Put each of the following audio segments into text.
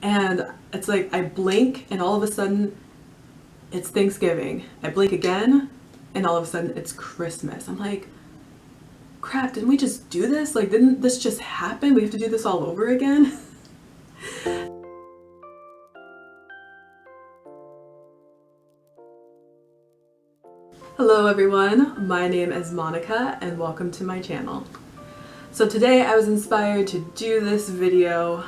And it's like I blink and all of a sudden it's Thanksgiving. I blink again and all of a sudden it's Christmas. I'm like, crap, didn't we just do this? Like, didn't this just happen? We have to do this all over again? Hello everyone, my name is Monica and welcome to my channel. So today I was inspired to do this video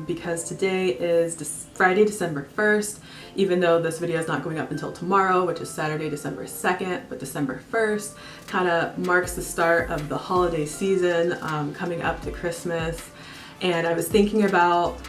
because today is Friday, December 1st, even though this video is not going up until tomorrow, which is Saturday, December 2nd, but December 1st kind of marks the start of the holiday season coming up to Christmas. And I was thinking about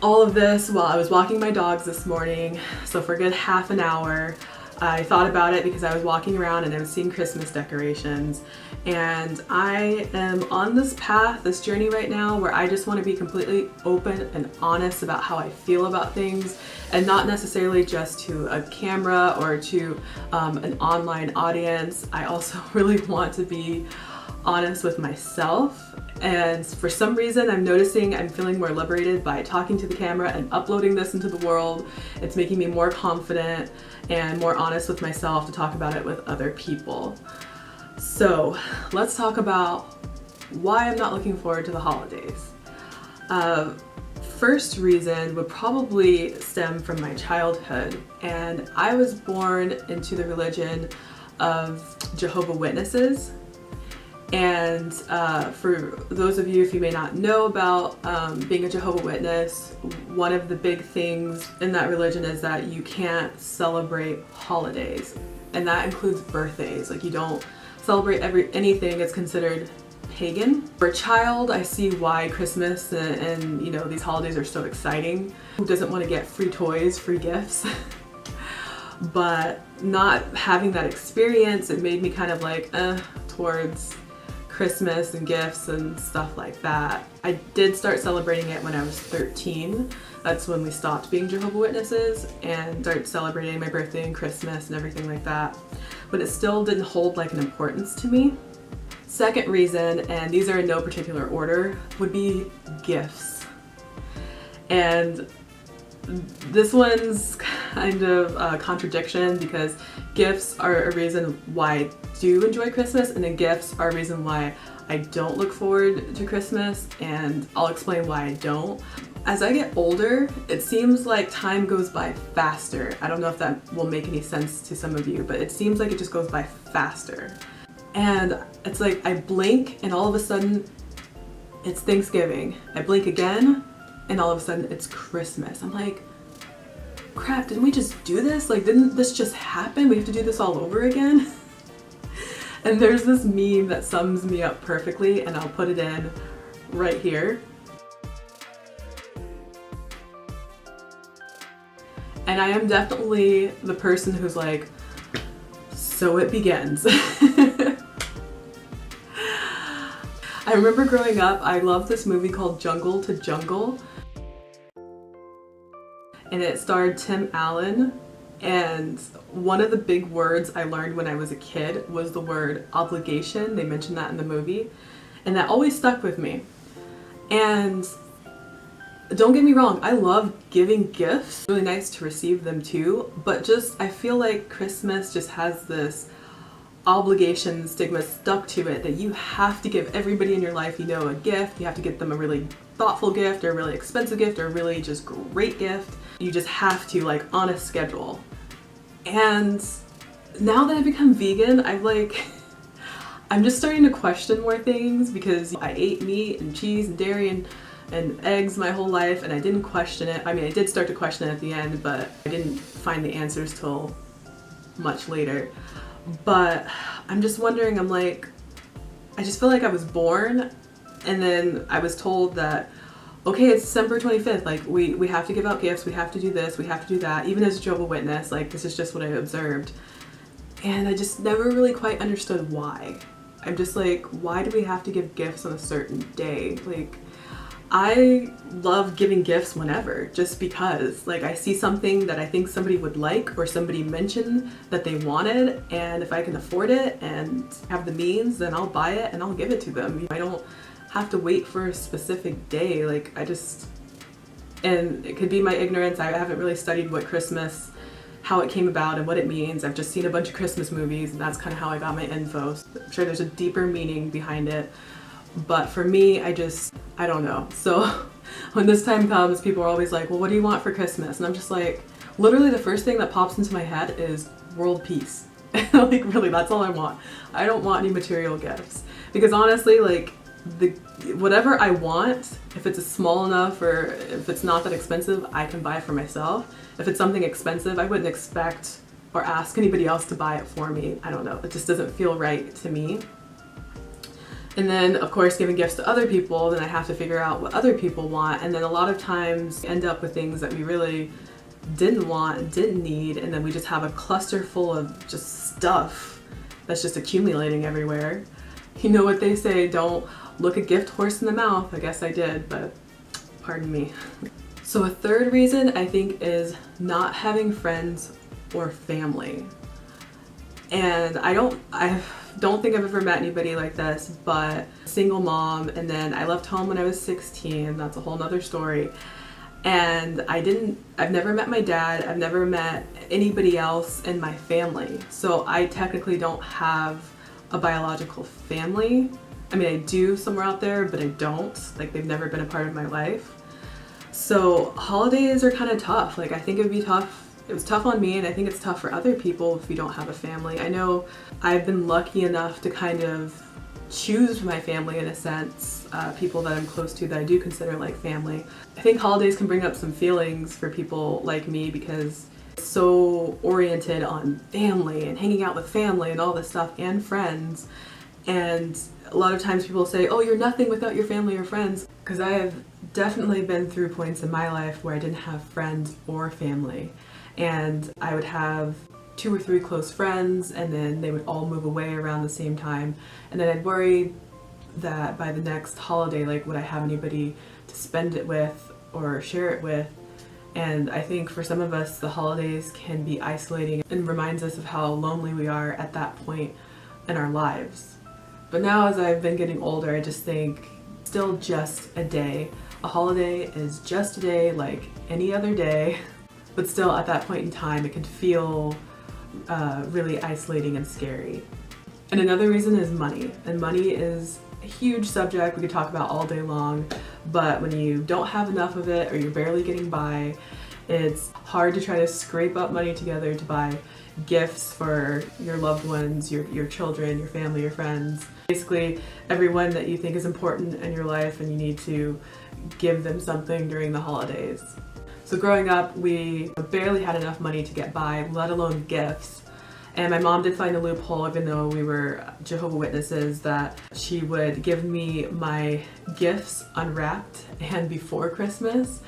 all of this while I was walking my dogs this morning, so for a good half an hour. I thought about it because I was walking around and I was seeing Christmas decorations, and I am on this path, this journey right now where I just want to be completely open and honest about how I feel about things, and not necessarily just to a camera or to an online audience. I also really want to be honest with myself. And for some reason, I'm noticing I'm feeling more liberated by talking to the camera and uploading this into the world. It's making me more confident and more honest with myself to talk about it with other people. So let's talk about why I'm not looking forward to the holidays. First reason would probably stem from my childhood, and I was born into the religion of Jehovah's Witnesses. And for those of you, if you may not know about being a Jehovah's Witness, one of the big things in that religion is that you can't celebrate holidays, and that includes birthdays. Like, you don't celebrate anything. It's considered pagan. For a child, I see why Christmas and you know, these holidays are so exciting. Who doesn't want to get free toys, free gifts? But not having that experience, it made me kind of like towards Christmas and gifts and stuff like that. I did start celebrating it when I was 13. That's when we stopped being Jehovah's Witnesses and started celebrating my birthday and Christmas and everything like that. But it still didn't hold like an importance to me. Second reason, and these are in no particular order, would be gifts. And this one's kind of a contradiction, because gifts are a reason why I do enjoy Christmas, and then gifts are a reason why I don't look forward to Christmas, and I'll explain why I don't. As I get older, it seems like time goes by faster. I don't know if that will make any sense to some of you, but it seems like it just goes by faster. And it's like I blink and all of a sudden it's Thanksgiving. I blink again and all of a sudden it's Christmas. I'm like, crap, didn't we just do this? Like, didn't this just happen? We have to do this all over again? And there's this meme that sums me up perfectly, and I'll put it in right here. And I am definitely the person who's like, so it begins. I remember growing up, I loved this movie called Jungle to Jungle. And it starred Tim Allen, and one of the big words I learned when I was a kid was the word obligation. They mentioned that in the movie, and that always stuck with me. And don't get me wrong, I love giving gifts. It's really nice to receive them too, but just I feel like Christmas just has this obligation stigma stuck to it that you have to give everybody in your life, you know, a gift. You have to get them a really thoughtful gift, or a really expensive gift, or a really just great gift. You just have to, like, on a schedule. And now that I've become vegan, I'm just starting to question more things, because I ate meat and cheese and dairy and eggs my whole life, and I didn't question it. I mean, I did start to question it at the end, but I didn't find the answers till much later. But I'm just wondering, I'm like, I just feel like I was born and then I was told that, okay, it's December 25th, like we have to give out gifts, we have to do this, we have to do that. Even as a Jehovah's Witness, like, this is just what I observed. And I just never really quite understood why. I'm just like, why do we have to give gifts on a certain day? Like, I love giving gifts whenever, just because, like, I see something that I think somebody would like, or somebody mentioned that they wanted, and if I can afford it and have the means, then I'll buy it and I'll give it to them. I don't have to wait for a specific day. Like, I just And it could be my ignorance. I haven't really studied what Christmas, how it came about and what it means. I've just seen a bunch of Christmas movies, and that's kind of how I got my info. I'm sure there's a deeper meaning behind it, but for me, I don't know. So when this time comes, people are always like, well, what do you want for Christmas? And I'm just like, literally the first thing that pops into my head is world peace. Like, really, that's all I want. I don't want any material gifts, because honestly, like, whatever I want, if it's small enough or if it's not that expensive, I can buy for myself. If it's something expensive, I wouldn't expect or ask anybody else to buy it for me. I don't know, it just doesn't feel right to me. And then of course giving gifts to other people, then I have to figure out what other people want, and then a lot of times end up with things that we really didn't want, didn't need, and then we just have a cluster full of just stuff that's just accumulating everywhere. You know what they say, don't look a gift horse in the mouth. I guess I did, but pardon me. So a third reason I think is not having friends or family. And I don't think I've ever met anybody like this, but single mom, and then I left home when I was 16. That's a whole nother story. And I've never met my dad. I've never met anybody else in my family. So I technically don't have a biological family. I mean, I do somewhere out there, but I don't. Like, they've never been a part of my life. So holidays are kind of tough. Like, I think it would be tough. It was tough on me, and I think it's tough for other people if you don't have a family. I know I've been lucky enough to kind of choose my family in a sense, people that I'm close to that I do consider like family. I think holidays can bring up some feelings for people like me because it's so oriented on family and hanging out with family and all this stuff and friends. And a lot of times people say, oh, you're nothing without your family or friends. Because I have definitely been through points in my life where I didn't have friends or family. And I would have 2 or 3 close friends, and then they would all move away around the same time. And then I'd worry that by the next holiday, like, would I have anybody to spend it with or share it with? And I think for some of us, the holidays can be isolating and reminds us of how lonely we are at that point in our lives. But now as I've been getting older, I just think still just a day. A holiday is just a day like any other day, but still at that point in time, it can feel really isolating and scary. And another reason is money. And money is a huge subject we could talk about all day long, but when you don't have enough of it or you're barely getting by, it's hard to try to scrape up money together to buy gifts for your loved ones, your children, your family, your friends. Basically everyone that you think is important in your life, and you need to give them something during the holidays. So growing up, we barely had enough money to get by, let alone gifts. And my mom did find a loophole, even though we were Jehovah's Witnesses, that she would give me my gifts unwrapped and before Christmas.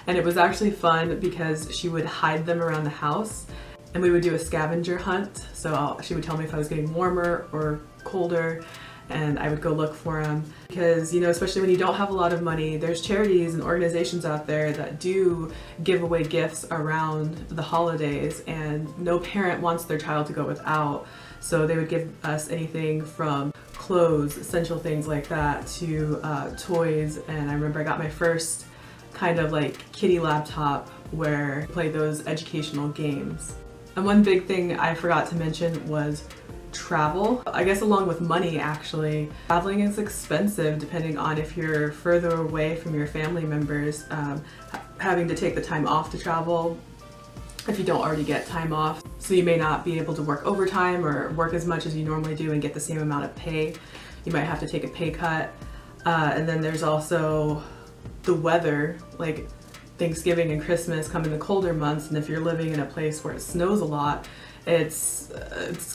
And it was actually fun because she would hide them around the house, and we would do a scavenger hunt. So she would tell me if I was getting warmer or colder, and I would go look for them. Because, you know, especially when you don't have a lot of money, there's charities and organizations out there that do give away gifts around the holidays, and no parent wants their child to go without. So they would give us anything from clothes, essential things like that, to toys. And I remember I got my first kind of like kiddie laptop where I played those educational games. And one big thing I forgot to mention was travel. I guess along with money, actually. Traveling is expensive depending on if you're further away from your family members. Having to take the time off to travel if you don't already get time off. So you may not be able to work overtime or work as much as you normally do and get the same amount of pay. You might have to take a pay cut. And then there's also the weather, like Thanksgiving and Christmas come in the colder months, and if you're living in a place where it snows a lot, it's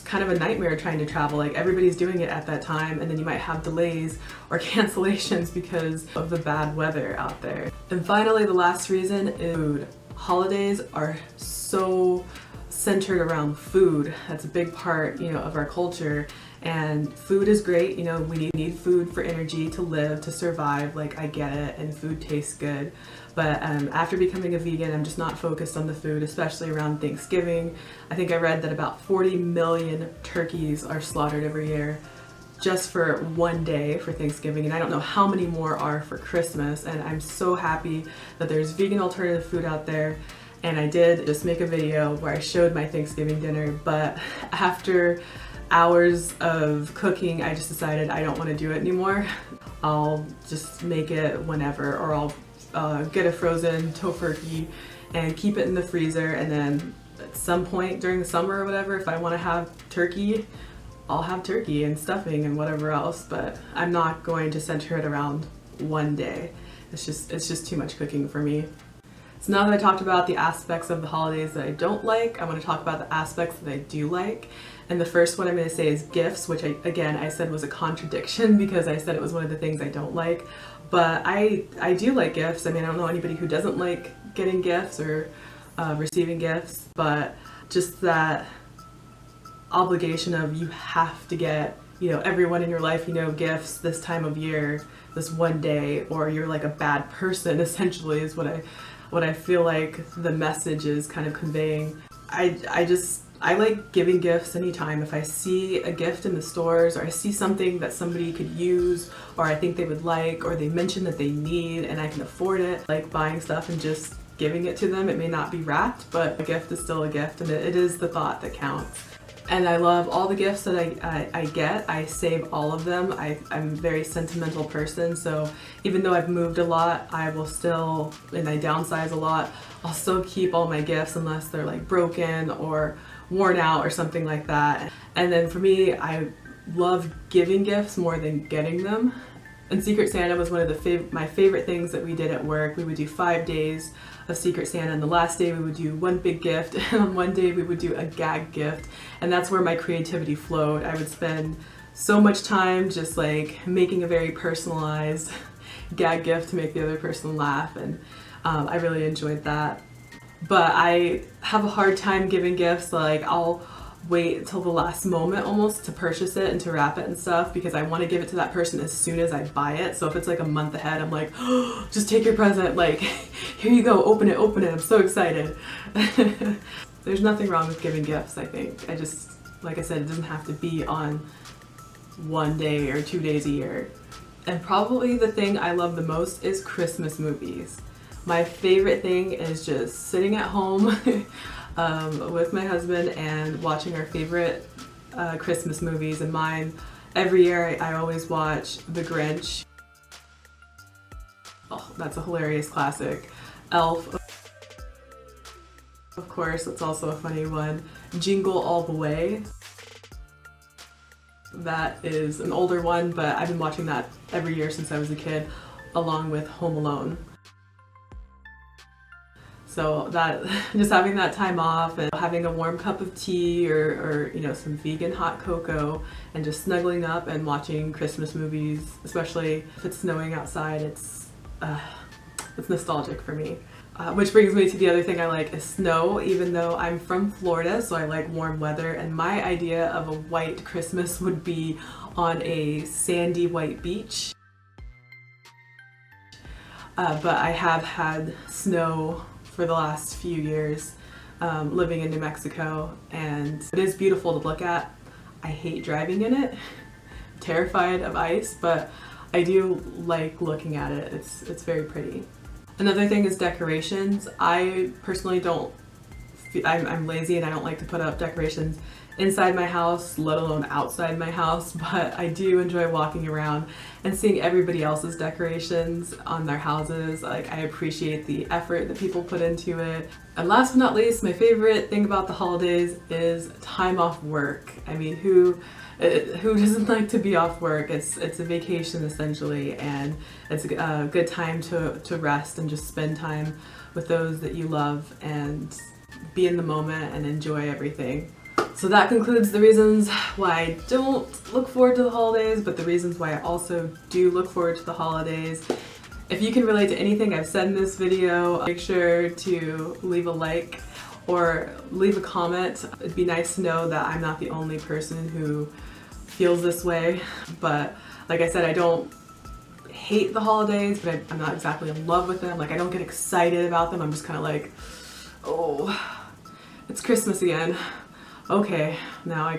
kind of a nightmare trying to travel. Like, everybody's doing it at that time, and then you might have delays or cancellations because of the bad weather out there. And finally, the last reason is food. Holidays are so centered around food. That's a big part, you know, of our culture. And food is great, you know, we need food for energy, to live, to survive, like, I get it, and food tastes good. But after becoming a vegan, I'm just not focused on the food, especially around Thanksgiving. I think I read that about 40 million turkeys are slaughtered every year. just for one day for Thanksgiving, and I don't know how many more are for Christmas, and I'm so happy that there's vegan alternative food out there. And I did just make a video where I showed my Thanksgiving dinner, but after hours of cooking, I just decided I don't want to do it anymore. I'll just make it whenever, or I'll get a frozen tofurkey and keep it in the freezer, and then at some point during the summer or whatever, if I want to have turkey, I'll have turkey and stuffing and whatever else, but I'm not going to center it around one day. It's just too much cooking for me. So now that I talked about the aspects of the holidays that I don't like, I want to talk about the aspects that I do like. And the first one I'm going to say is gifts, which I said was a contradiction because I said it was one of the things I don't like. But I do like gifts. I mean, I don't know anybody who doesn't like getting gifts or receiving gifts, but just that obligation of you have to get, you know, everyone in your life, you know, gifts this time of year, this one day, or you're like a bad person essentially is what I feel like the message is kind of conveying. I like giving gifts anytime. If I see a gift in the stores, or I see something that somebody could use, or I think they would like, or they mention that they need and I can afford it, like buying stuff and just giving it to them. It may not be wrapped, but a gift is still a gift, and it is the thought that counts. And I love all the gifts that I get. I save all of them. I'm a very sentimental person, so even though I've moved a lot, I will still, and I downsize a lot, I'll still keep all my gifts unless they're like broken or worn out or something like that. And then for me, I love giving gifts more than getting them. And Secret Santa was one of my favorite things that we did at work. We would do 5 days of Secret Santa, and the last day we would do one big gift, and on one day we would do a gag gift, and that's where my creativity flowed. I would spend so much time just like making a very personalized gag gift to make the other person laugh, and I really enjoyed that. But I have a hard time giving gifts. Like, I'll wait until the last moment almost to purchase it and to wrap it and stuff, because I want to give it to that person as soon as I buy it. So if it's like a month ahead, I'm like, oh, just take your present, like, here you go, open it, I'm so excited. There's nothing wrong with giving gifts, I think. Like I said, it doesn't have to be on one day or 2 days a year. And probably the thing I love the most is Christmas movies. My favorite thing is just sitting at home with my husband and watching our favorite Christmas movies. And mine, every year I always watch The Grinch. Oh, that's a hilarious classic. Elf, of course, that's also a funny one. Jingle All the Way. That is an older one, but I've been watching that every year since I was a kid, along with Home Alone. So that, just having that time off and having a warm cup of tea or you know, some vegan hot cocoa, and just snuggling up and watching Christmas movies, especially if it's snowing outside, it's nostalgic for me. Which brings me to the other thing I like is snow, even though I'm from Florida, so I like warm weather, and my idea of a white Christmas would be on a sandy white beach. But I have had snow for the last few years living in New Mexico, and it is beautiful to look at. I hate driving in it, I'm terrified of ice, but I do like looking at it. It's very pretty. Another thing is decorations. I personally don't, I'm lazy and I don't like to put up decorations inside my house, let alone outside my house, but I do enjoy walking around and seeing everybody else's decorations on their houses. Like, I appreciate the effort that people put into it. And last but not least, my favorite thing about the holidays is time off work. I mean, who doesn't like to be off work? It's a vacation essentially, and it's a good time to rest and just spend time with those that you love and be in the moment and enjoy everything. So that concludes the reasons why I don't look forward to the holidays, but the reasons why I also do look forward to the holidays. If you can relate to anything I've said in this video, make sure to leave a like or leave a comment. It'd be nice to know that I'm not the only person who feels this way. But like I said, I don't hate the holidays, but I'm not exactly in love with them. Like, I don't get excited about them. I'm just kind of like, oh, it's Christmas again. Okay, now I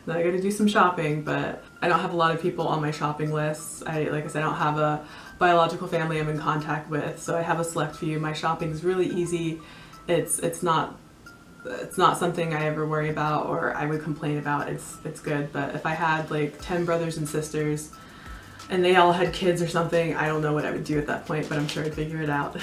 then I gotta do some shopping, but I don't have a lot of people on my shopping lists. Like I said, I don't have a biological family I'm in contact with, so I have a select few. My shopping's really easy. It's not something I ever worry about or I would complain about. It's good. But if I had like 10 brothers and sisters and they all had kids or something, I don't know what I would do at that point, but I'm sure I'd figure it out.